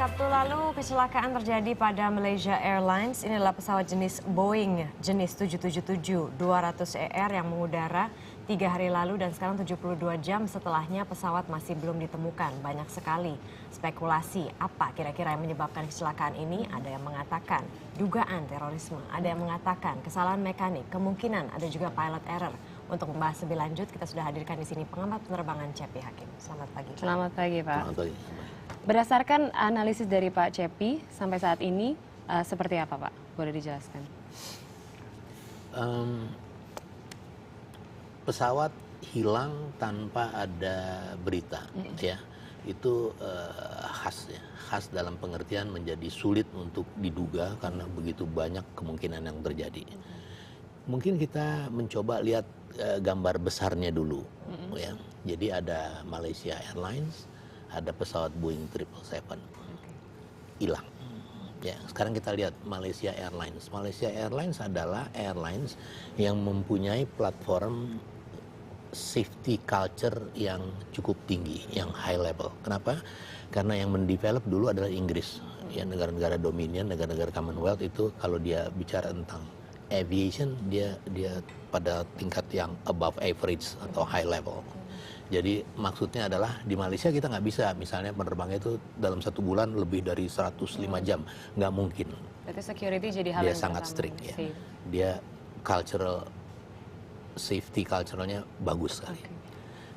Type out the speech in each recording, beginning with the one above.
Sabtu lalu, kecelakaan terjadi pada Malaysia Airlines. Ini adalah pesawat jenis Boeing jenis 777-200ER yang mengudara 3 hari lalu dan sekarang 72 jam setelahnya pesawat masih belum ditemukan. Banyak sekali spekulasi apa kira-kira yang menyebabkan kecelakaan ini. Ada yang mengatakan dugaan terorisme, ada yang mengatakan kesalahan mekanik, kemungkinan ada juga pilot error. Untuk membahas lebih lanjut, kita sudah hadirkan di sini pengamat penerbangan Cepi Hakim. Selamat pagi, Pak. Selamat pagi, Pak. Selamat pagi. Berdasarkan analisis dari Pak Cepi, sampai saat ini seperti apa, Pak? Boleh dijelaskan? Pesawat hilang tanpa ada berita, ya. Itu khas, ya. Khas dalam pengertian menjadi sulit untuk diduga karena begitu banyak kemungkinan yang terjadi. Mungkin kita mencoba lihat gambar besarnya dulu, ya. Jadi ada Malaysia Airlines, ada pesawat Boeing 777 hilang. Ya, sekarang kita lihat Malaysia Airlines. Malaysia Airlines adalah airlines yang mempunyai platform safety culture yang cukup tinggi, yang high level. Kenapa? Karena yang mendevelop dulu adalah Inggris. Ya, negara-negara dominion, negara-negara Commonwealth itu kalau dia bicara tentang aviation, dia pada tingkat yang above average atau high level. Jadi maksudnya adalah di Malaysia kita nggak bisa misalnya penerbangnya itu dalam 1 bulan lebih dari 105 jam, nggak mungkin. Berarti security jadi hal Dia yang sangat pertama. strict, ya. Dia cultural safety culturalnya bagus sekali.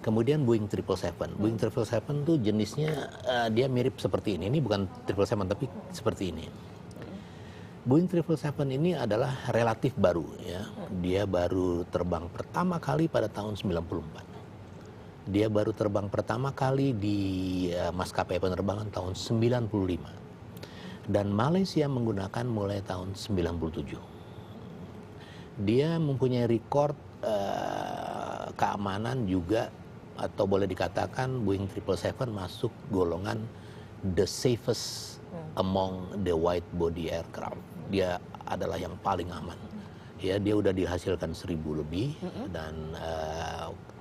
Kemudian Boeing 777, Boeing 777 tuh jenisnya dia mirip seperti ini bukan 777 tapi seperti ini. Boeing 777 ini adalah relatif baru, ya. Dia baru terbang pertama kali pada tahun 94. Dia baru terbang pertama kali di maskapai penerbangan tahun 95. Dan Malaysia menggunakan mulai tahun 97. Dia mempunyai rekor keamanan juga, atau boleh dikatakan Boeing 777 masuk golongan the safest among the wide body aircraft. Dia adalah yang paling aman. Ya, dia udah dihasilkan 1000 lebih dan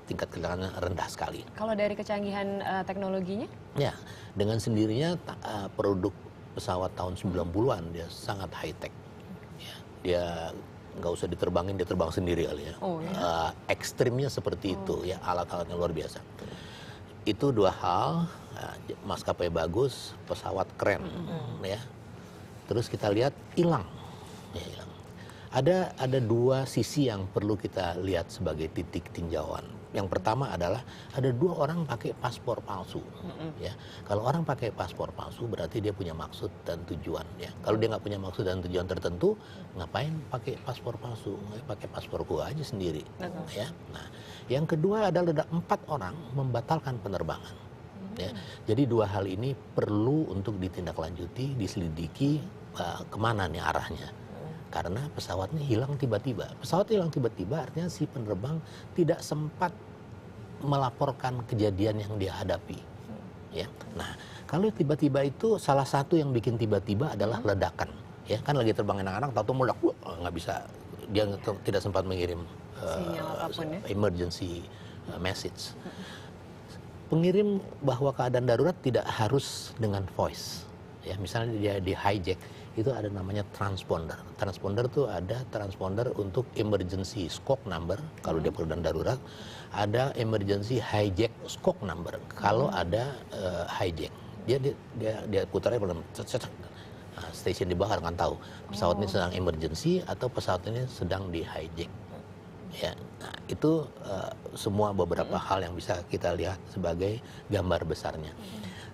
tingkat kecelakaannya rendah sekali. Kalau dari kecanggihan teknologinya? Ya, dengan sendirinya produk pesawat tahun 90-an dia sangat high tech. Ya, dia nggak usah diterbangin, dia terbang sendiri kali ya. Oh, ya? Ekstrimnya seperti itu, ya, alat-alatnya luar biasa. Itu dua hal, maskapai bagus, pesawat keren, ya. Terus kita lihat hilang, ya, hilang. Ada dua sisi yang perlu kita lihat sebagai titik tinjauan. Yang pertama adalah ada 2 orang pakai paspor palsu, ya. Kalau orang pakai paspor palsu berarti dia punya maksud dan tujuan, ya. Kalau dia nggak punya maksud dan tujuan tertentu, ngapain pakai paspor palsu? Pakai paspor gua aja sendiri, ya. Nah, yang kedua adalah ada 4 orang membatalkan penerbangan. Ya. Jadi 2 hal ini perlu untuk ditindaklanjuti, diselidiki kemana nih arahnya. Karena pesawatnya hilang tiba-tiba. Pesawat hilang tiba-tiba artinya si penerbang tidak sempat melaporkan kejadian yang dia hadapi. Ya. Nah, kalau tiba-tiba itu salah satu yang bikin tiba-tiba adalah ledakan. Ya, kan lagi terbang anak-anak, tahu-tahu meledak, nggak bisa. Dia tidak sempat mengirim apapun, ya? emergency message. Pengirim bahwa keadaan darurat tidak harus dengan voice. Ya, misalnya dia di hijack, itu ada namanya transponder. Transponder itu ada transponder untuk emergency squawk number kalau dia keadaan darurat, ada emergency hijack squawk number kalau ada hijack. Dia putarnya pada stasiun di bawah kan tahu pesawat ini sedang emergency atau pesawat ini sedang di hijack. Ya, nah, itu semua beberapa hal yang bisa kita lihat sebagai gambar besarnya.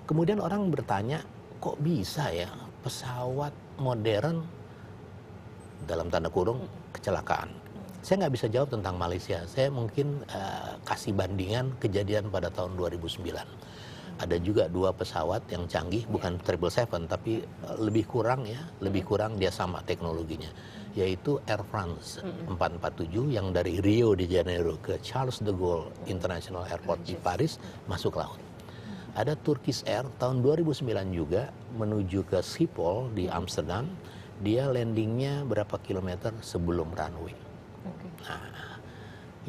Kemudian orang bertanya, kok bisa ya pesawat modern dalam tanda kurung kecelakaan? Saya nggak bisa jawab tentang Malaysia. Saya mungkin kasih bandingan kejadian pada tahun 2009. Ada juga 2 pesawat yang canggih, bukan 777 tapi lebih kurang, ya, lebih kurang dia sama teknologinya, yaitu Air France 447 yang dari Rio de Janeiro ke Charles de Gaulle International Airport di Paris masuk laut. Ada Turkish Air tahun 2009 juga menuju ke Schiphol di Amsterdam. Dia landingnya berapa kilometer sebelum runway. Nah,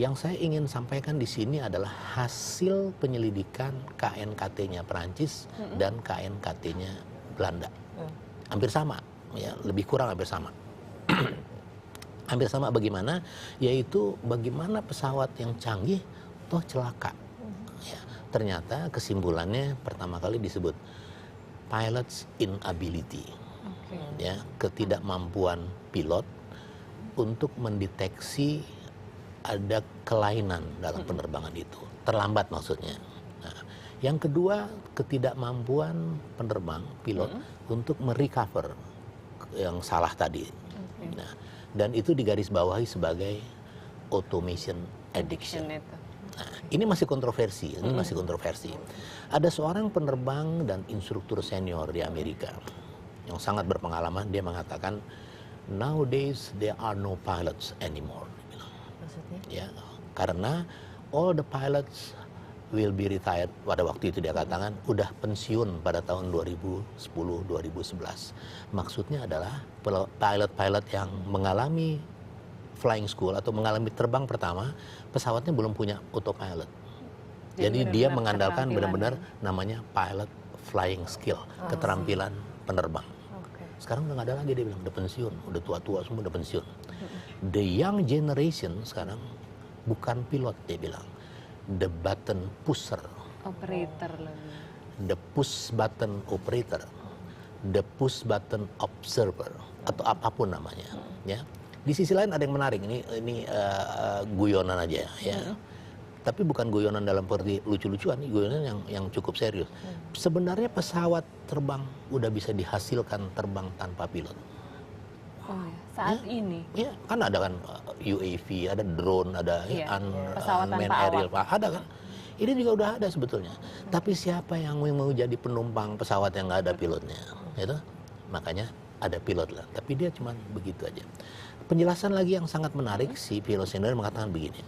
yang saya ingin sampaikan di sini adalah hasil penyelidikan KNKT-nya Perancis dan KNKT-nya Belanda. Hampir sama, ya, lebih kurang hampir sama. Hampir sama bagaimana? Yaitu bagaimana pesawat yang canggih toh celaka. Ya, ternyata kesimpulannya pertama kali disebut pilot's inability. Ya, ketidakmampuan pilot untuk mendeteksi ada kelainan dalam penerbangan itu. Terlambat maksudnya. Nah, yang kedua, ketidakmampuan penerbang pilot untuk merecover yang salah tadi. Nah, dan itu digarisbawahi sebagai automation addiction. Nah, ini masih kontroversi. Ada seorang penerbang dan instruktur senior di Amerika yang sangat berpengalaman. Dia mengatakan, nowadays there are no pilots anymore. Maksudnya? Ya, karena all the pilots will be retired. Pada waktu itu dia katakan udah pensiun pada tahun 2010-2011. Maksudnya adalah pilot-pilot yang mengalami flying school atau mengalami terbang pertama, pesawatnya belum punya autopilot. Jadi dia mengandalkan benar-benar namanya pilot flying skill, keterampilan penerbang. Sekarang udah nggak ada lagi, dia bilang udah pensiun, udah tua-tua semua udah pensiun. The young generation sekarang bukan pilot, dia bilang. The button pusher, Operator lebih. the push button operator, the push button observer, atau apapun namanya. Ya. Di sisi lain ada yang menarik, ini guyonan aja ya. Tapi bukan guyonan dalam arti lucu-lucuan, ini guyonan yang cukup serius. Sebenarnya pesawat terbang udah bisa dihasilkan terbang tanpa pilot. Oh ya, saat ini. Ya, kan ada kan UAV, ada drone, ada pesawat unmanned tanpa aerial, awak. ada kan? Ini juga udah ada sebetulnya. Tapi siapa yang mau jadi penumpang pesawat yang nggak ada pilotnya? Gitu? Makanya ada pilot lah. Tapi dia cuma begitu aja. Penjelasan lagi yang sangat menarik, si pilot senior mengatakan begini.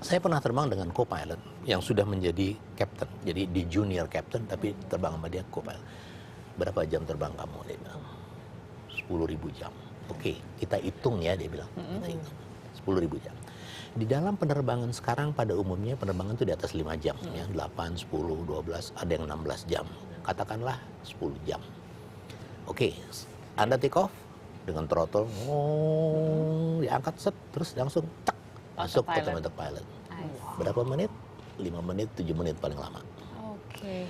Saya pernah terbang dengan co-pilot yang sudah menjadi captain. Jadi di junior captain tapi terbang sama dia co-pilot. Berapa jam terbang kamu? Dia bilang 10.000 jam. Oke, kita hitung ya, dia bilang. Kita hitung 10.000 jam. Di dalam penerbangan sekarang pada umumnya penerbangan itu di atas 5 jam. Ya, 8, 10, 12, ada yang 16 jam. Katakanlah 10 jam. Oke, Anda take off dengan throttle, diangkat set, terus langsung tak, masuk automatic pilot. Berapa menit? 5 menit, 7 menit paling lama. Oke.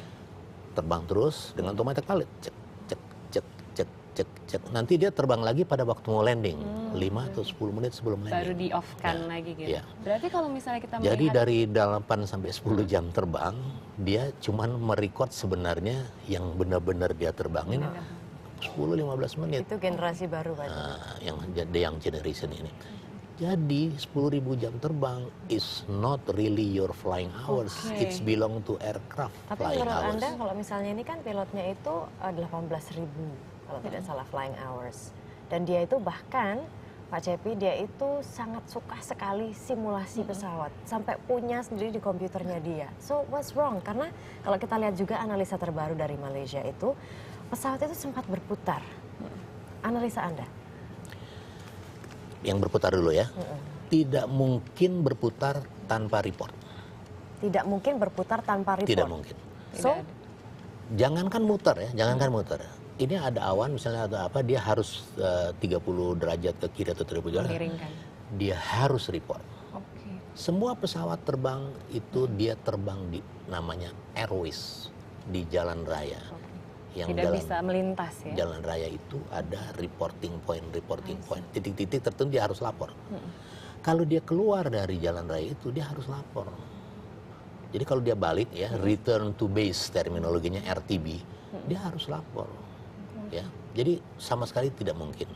Terbang terus dengan automatic pilot. Cek, cek, cek, cek, cek, cek. Nanti dia terbang lagi pada waktu mau landing. 5 atau 10 menit sebelum landing. Baru di-off-kan lagi gitu. Ya. Berarti kalau misalnya kita Jadi melihat dari 8 sampai 10 jam terbang, dia cuman merecord sebenarnya yang benar-benar dia terbangin 10-15 menit. Itu generasi baru Pak. Yang generation ini. Jadi 10.000 jam terbang is not really your flying hours. It's belong to aircraft Tapi flying menurut hours. Anda kalau misalnya ini kan pilotnya itu 18.000 kalau tidak salah flying hours. Dan dia itu bahkan Pak Cepi dia itu sangat suka sekali simulasi pesawat sampai punya sendiri di komputernya dia. So what's wrong? Karena kalau kita lihat juga analisa terbaru dari Malaysia itu pesawat itu sempat berputar. Analisa Anda? Yang berputar dulu ya. Tidak mungkin berputar tanpa report. Tidak mungkin berputar tanpa report. Tidak mungkin. So, Jangankan muter ya, jangankan muter. Ini ada awan misalnya atau apa, dia harus 30 derajat ke kiri atau 30 derajat. Miringkan. Dia harus report. Oke. Semua pesawat terbang itu dia terbang di namanya airways di jalan raya. Yang Tidak dalam bisa melintas ya. jalan raya itu ada reporting point. Titik-titik tertentu dia harus lapor. Kalau dia keluar dari jalan raya itu dia harus lapor. Jadi kalau dia balik ya, return to base terminologinya RTB, dia harus lapor. Ya, jadi sama sekali tidak mungkin.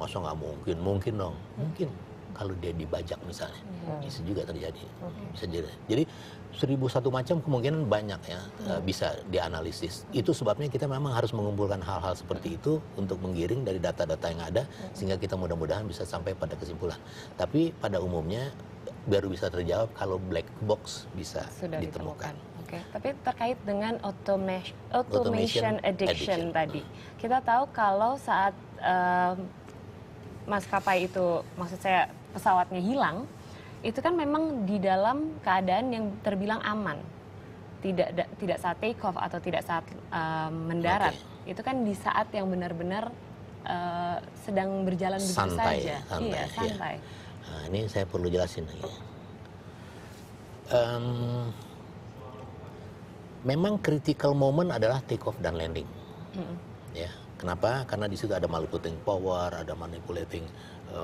Masa nggak mungkin? Mungkin dong, mungkin. Kalau dia dibajak misalnya, bisa juga terjadi. Bisa jadi. Jadi 1001 macam kemungkinan banyak ya bisa dianalisis. Itu sebabnya kita memang harus mengumpulkan hal-hal seperti itu untuk menggiring dari data-data yang ada sehingga kita mudah-mudahan bisa sampai pada kesimpulan. Tapi pada umumnya baru bisa terjawab kalau black box bisa Sudah ditemukan. Oke, tapi terkait dengan automation addiction tadi, kita tahu kalau saat maskapai itu, maksud saya pesawatnya hilang, itu kan memang di dalam keadaan yang terbilang aman, tidak saat take off atau tidak saat mendarat. itu kan di saat yang benar-benar sedang berjalan begitu Santai, saja. santai, Iya, ya. santai. Nah, ini saya perlu jelasin lagi. Memang critical moment adalah take off dan landing. Ya, kenapa? Karena di situ ada manipulating power, ada manipulating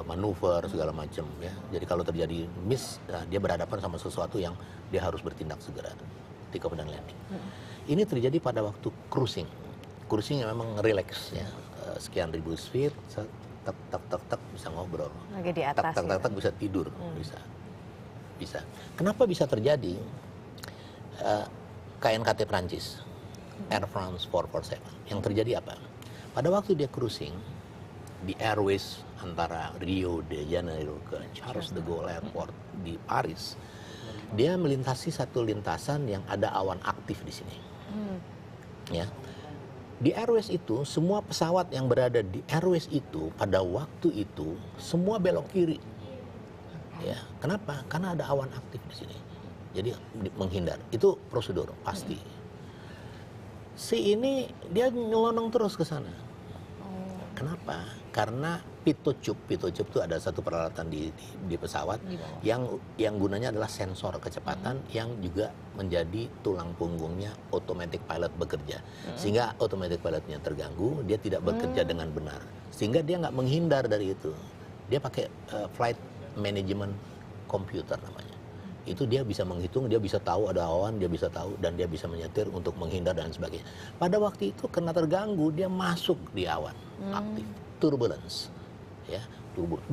manuver segala macam. Ya, jadi kalau terjadi miss, dia berhadapan sama sesuatu yang dia harus bertindak segera. Take off dan landing. Ini terjadi pada waktu cruising. Cruising yang memang relax ya. Sekian ribu feet, tak tak tak tak bisa ngobrol. Lagi di atas. Tak tak tak tak bisa tidur, bisa. Kenapa bisa terjadi? KNKT Prancis, Air France 447. Yang terjadi apa? Pada waktu dia cruising di airways antara Rio de Janeiro ke Charles de Gaulle Airport di Paris, dia melintasi satu lintasan yang ada awan aktif di sini. Ya. Di airways itu, semua pesawat yang berada di airways itu pada waktu itu semua belok kiri. Ya, kenapa? Karena ada awan aktif di sini. Jadi menghindar. Itu prosedur pasti. Si ini dia nyelonong terus ke sana. Kenapa? Karena pitocup itu ada satu peralatan di pesawat yang gunanya adalah sensor kecepatan yang juga menjadi tulang punggungnya automatic pilot bekerja. Sehingga automatic pilotnya terganggu, dia tidak bekerja dengan benar. Sehingga dia nggak menghindar dari itu. Dia pakai flight management computer namanya. Itu dia bisa menghitung, dia bisa tahu ada awan, dia bisa tahu, dan dia bisa menyetir untuk menghindar dan sebagainya. Pada waktu itu karena terganggu, dia masuk di awan aktif, turbulence, ya, turbulence.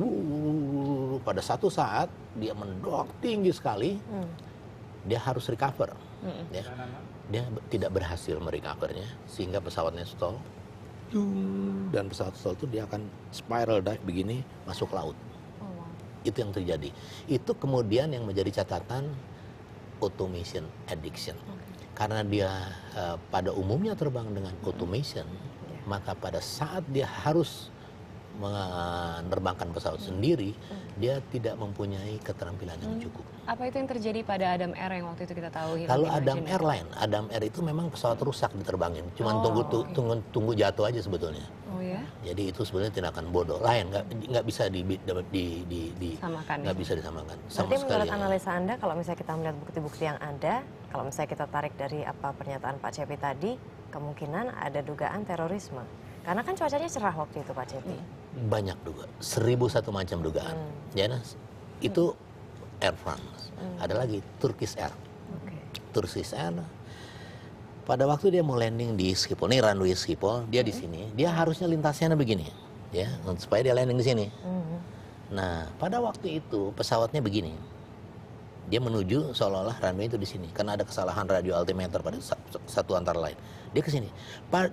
Pada satu saat dia mendok tinggi sekali, dia harus recover, ya. Dia tidak berhasil merecovernya, sehingga pesawatnya stall, dan pesawat stall itu dia akan spiral dive begini masuk laut. Itu yang terjadi. Itu kemudian yang menjadi catatan automation addiction. Karena dia pada umumnya terbang dengan automation, maka pada saat dia harus menerbangkan pesawat sendiri, dia tidak mempunyai keterampilan yang cukup. Apa itu yang terjadi pada Adam Air yang waktu itu kita tahu? Kalau Adam Air itu memang pesawat rusak diterbangin, cuman tunggu jatuh aja sebetulnya. Oh ya? Jadi itu sebenarnya tindakan bodoh lain, nggak bisa nggak bisa disamakan. Berarti menurut analisa Anda, kalau misalnya kita melihat bukti-bukti yang ada, kalau misalnya kita tarik dari apa pernyataan Pak Cepi tadi, kemungkinan ada dugaan terorisme. Karena kan cuacanya cerah waktu itu Pak Cepi. Banyak juga, 1001 macam dugaan. Ya, itu Air France. Ada lagi Turkish Air. Turkish Air. Pada waktu dia mau landing di Schiphol, nih runway Schiphol, dia di sini, dia harusnya lintasnya begini, ya, supaya dia landing di sini. Nah, pada waktu itu pesawatnya begini, dia menuju seolah-olah runway itu di sini, karena ada kesalahan radio altimeter pada satu antara lain. Dia ke sini,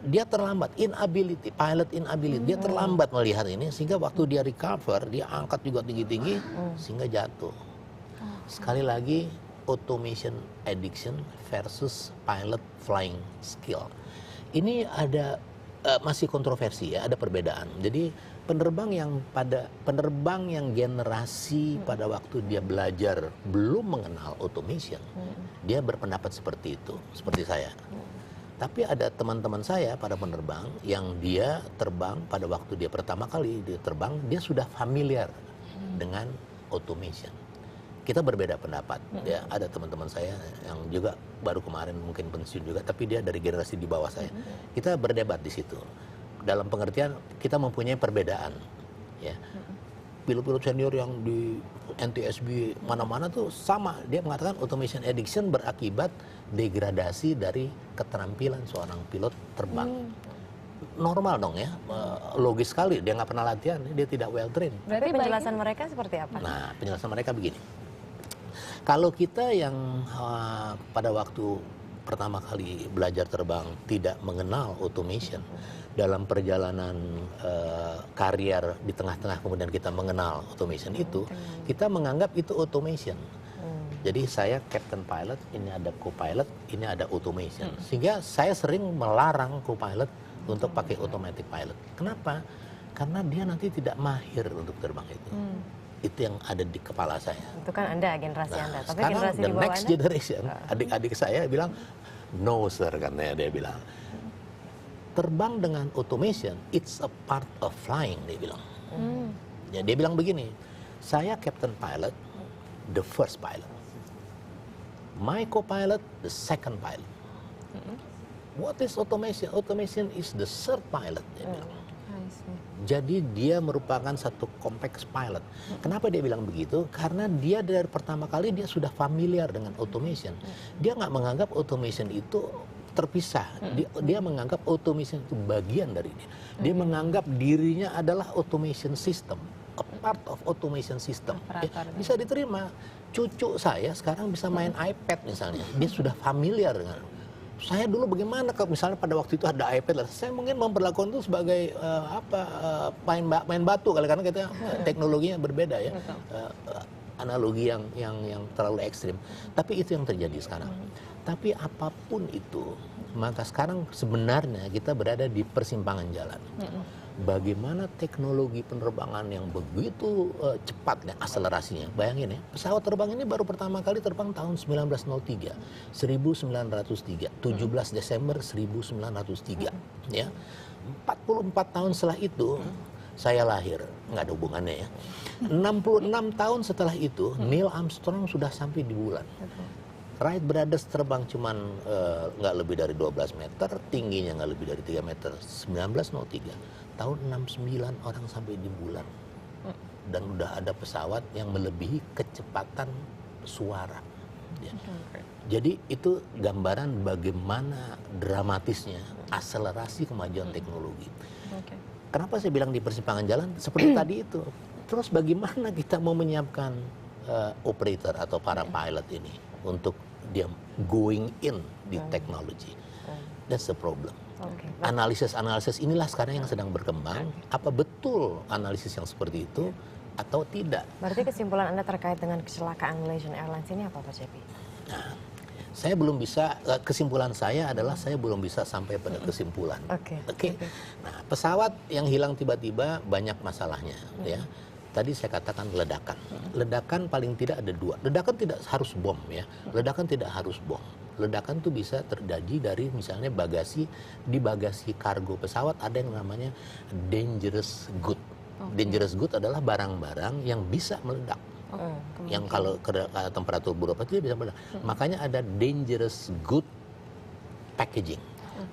dia terlambat, pilot inability, dia terlambat melihat ini, sehingga waktu dia recover, dia angkat juga tinggi-tinggi, sehingga jatuh. Sekali lagi, automation addiction versus pilot flying skill. Ini ada masih kontroversi ya, ada perbedaan. Jadi penerbang yang generasi pada waktu dia belajar belum mengenal automation, dia berpendapat seperti itu, seperti saya. Tapi ada teman-teman saya para penerbang yang dia terbang pada waktu dia pertama kali dia terbang, dia sudah familiar dengan automation. Kita berbeda pendapat, ya. Ada teman-teman saya yang juga baru kemarin mungkin pensiun juga, tapi dia dari generasi di bawah saya. Kita berdebat di situ. Dalam pengertian kita mempunyai perbedaan, ya. Pilot-pilot senior yang di NTSB mana-mana tuh sama. Dia mengatakan automation addiction berakibat degradasi dari keterampilan seorang pilot terbang. Normal dong ya, logis sekali. Dia nggak pernah latihan, dia tidak well trained. Berarti penjelasan mereka seperti apa? Nah, penjelasan mereka begini. Kalau kita yang pada waktu pertama kali belajar terbang tidak mengenal automation, dalam perjalanan karier di tengah-tengah kemudian kita mengenal automation itu, kita menganggap itu automation. Jadi saya captain pilot, ini ada co-pilot, ini ada automation. Sehingga saya sering melarang co-pilot untuk pakai automatic pilot. Kenapa? Karena dia nanti tidak mahir untuk terbang itu. Itu yang ada di kepala saya. Itu kan Anda, generasi Anda. Tapi sekarang generasi the di bawah next generation, adik-adik saya bilang, no sir, katanya dia bilang. terbang dengan automation, it's a part of flying, dia bilang. Ya, dia bilang begini, saya captain pilot, the first pilot. My co-pilot, the second pilot. What is automation? Automation is the third pilot. Dia bilang. Jadi dia merupakan satu kompleks pilot. Kenapa dia bilang begitu? Karena dia dari pertama kali dia sudah familiar dengan automation. Dia nggak menganggap automation itu terpisah. Dia menganggap automation itu bagian dari dia. Dia menganggap dirinya adalah automation system, a part of automation system. Bisa diterima. Cucu saya sekarang bisa main iPad misalnya. Dia sudah familiar dengan. Saya dulu bagaimana kalau misalnya pada waktu itu ada iPad, saya mungkin memperlakukan itu sebagai main batu kali, karena kita teknologinya berbeda ya, analogi yang terlalu ekstrim. Tapi itu yang terjadi sekarang. Tapi apapun itu, maka sekarang sebenarnya kita berada di persimpangan jalan. Bagaimana teknologi penerbangan yang begitu cepat ya, akselerasinya. Bayangin ya, pesawat terbang ini baru pertama kali terbang tahun 1903, 1903, 17 Desember 1903. Ya, 44 tahun setelah itu saya lahir, nggak ada hubungannya ya. 66 tahun setelah itu Neil Armstrong sudah sampai di bulan. Wright Brothers terbang cuman nggak lebih dari 12 meter, tingginya nggak lebih dari 3 meter. 1903, tahun 69 orang sampai di bulan. Dan udah ada pesawat yang melebihi kecepatan suara. Ya. Jadi itu gambaran bagaimana dramatisnya akselerasi kemajuan teknologi. Kenapa saya bilang di persimpangan jalan? Seperti tadi itu. Terus bagaimana kita mau menyiapkan operator atau para pilot ini untuk dia going in di teknologi. That's the problem. Analisis inilah sekarang yang sedang berkembang. Apa betul analisis yang seperti itu atau tidak? Berarti kesimpulan Anda terkait dengan kecelakaan Malaysian Airlines ini apa, Pak Cepi? Nah, saya belum bisa, kesimpulan saya adalah saya belum bisa sampai pada kesimpulan. Oke. Nah, pesawat yang hilang tiba-tiba banyak masalahnya, ya. Tadi saya katakan ledakan. Ledakan paling tidak ada dua. Ledakan tidak harus bom ya. Ledakan tidak harus bom. Ledakan itu bisa terjadi dari misalnya di bagasi kargo pesawat ada yang namanya dangerous good. Dangerous good adalah barang-barang yang bisa meledak. Yang kalau ke temperatur berapa itu bisa meledak. Makanya ada dangerous good packaging.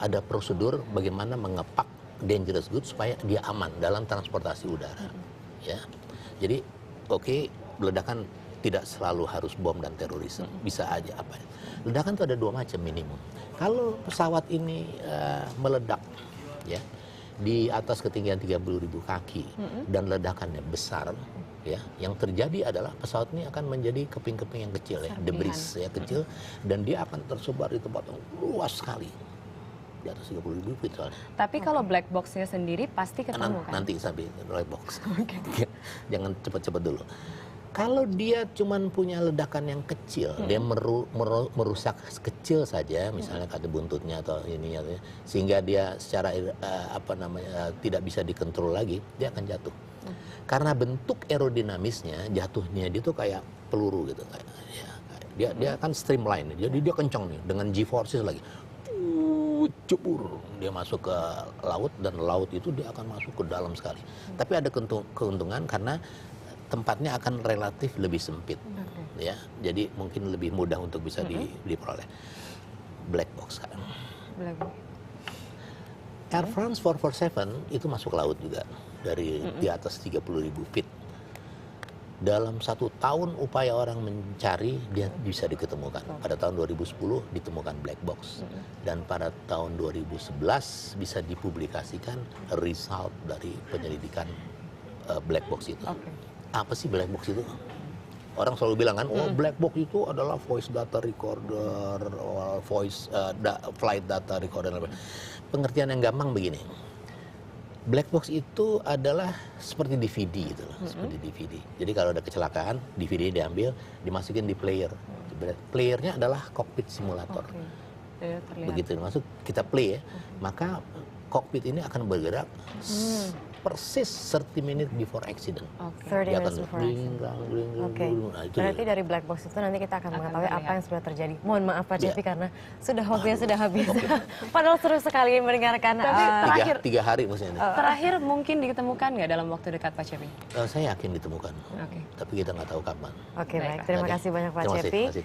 Ada prosedur bagaimana mengepak dangerous good supaya dia aman dalam transportasi udara. Ya. Jadi ledakan tidak selalu harus bom dan terorisme, bisa aja apa. Ledakan itu ada dua macam minimum. Kalau pesawat ini meledak ya di atas ketinggian 30.000 kaki dan ledakannya besar ya, yang terjadi adalah pesawat ini akan menjadi keping-keping yang kecil ya, debris ya kecil, dan dia akan tersebar di tempat yang luas sekali. Di atas 30.000 feet soalnya. Tapi kalau black box-nya sendiri pasti ketemu kan? Nanti sampai black box. Jangan cepat-cepat dulu. Kalau dia cuman punya ledakan yang kecil, dia merusak kecil saja, misalnya kata buntutnya atau ininya, sehingga dia secara tidak bisa dikontrol lagi, dia akan jatuh. Karena bentuk aerodinamisnya, jatuhnya dia tuh kayak peluru gitu, dia akan streamline, jadi dia kencang nih dengan G-forces lagi. Cebur dia masuk ke laut, dan laut itu dia akan masuk ke dalam sekali. Tapi ada keuntungan karena tempatnya akan relatif lebih sempit, ya. Jadi mungkin lebih mudah untuk bisa diperoleh. Black box kan. Air France 447 itu masuk laut juga dari di atas 30.000 feet. Dalam 1 tahun upaya orang mencari, dia bisa diketemukan. Pada tahun 2010 ditemukan black box. Dan pada tahun 2011 bisa dipublikasikan result dari penyelidikan black box itu. Apa sih black box itu? Orang selalu bilang kan, black box itu adalah voice data recorder, flight data recorder. Pengertian yang gampang begini. Black box itu adalah seperti DVD gitu loh, seperti DVD. Jadi kalau ada kecelakaan, DVD diambil, dimasukin di player. Playernya adalah cockpit simulator. Begitu masuk kita play ya, maka cockpit ini akan bergerak persis 30 minutes before accident. 30 Dia akan minutes before bling, accident. bling, bling, Oke, bling. Nah, itu berarti dia. dari black box itu nanti kita akan mengetahui apa terlihat. yang sudah terjadi. Mohon maaf Pak Iya. Cepi karena sudah waktunya sudah habis. Padahal seru sekali mendengarkan. Tapi terakhir- Tiga hari maksudnya. Terakhir mungkin ditemukan nggak dalam waktu dekat Pak Cepi? Saya yakin ditemukan, Oke. tapi kita nggak tahu kapan. Oke, baik. Baiklah. Terima Oke. kasih banyak Pak Terima kasih, Cepi. terima kasih.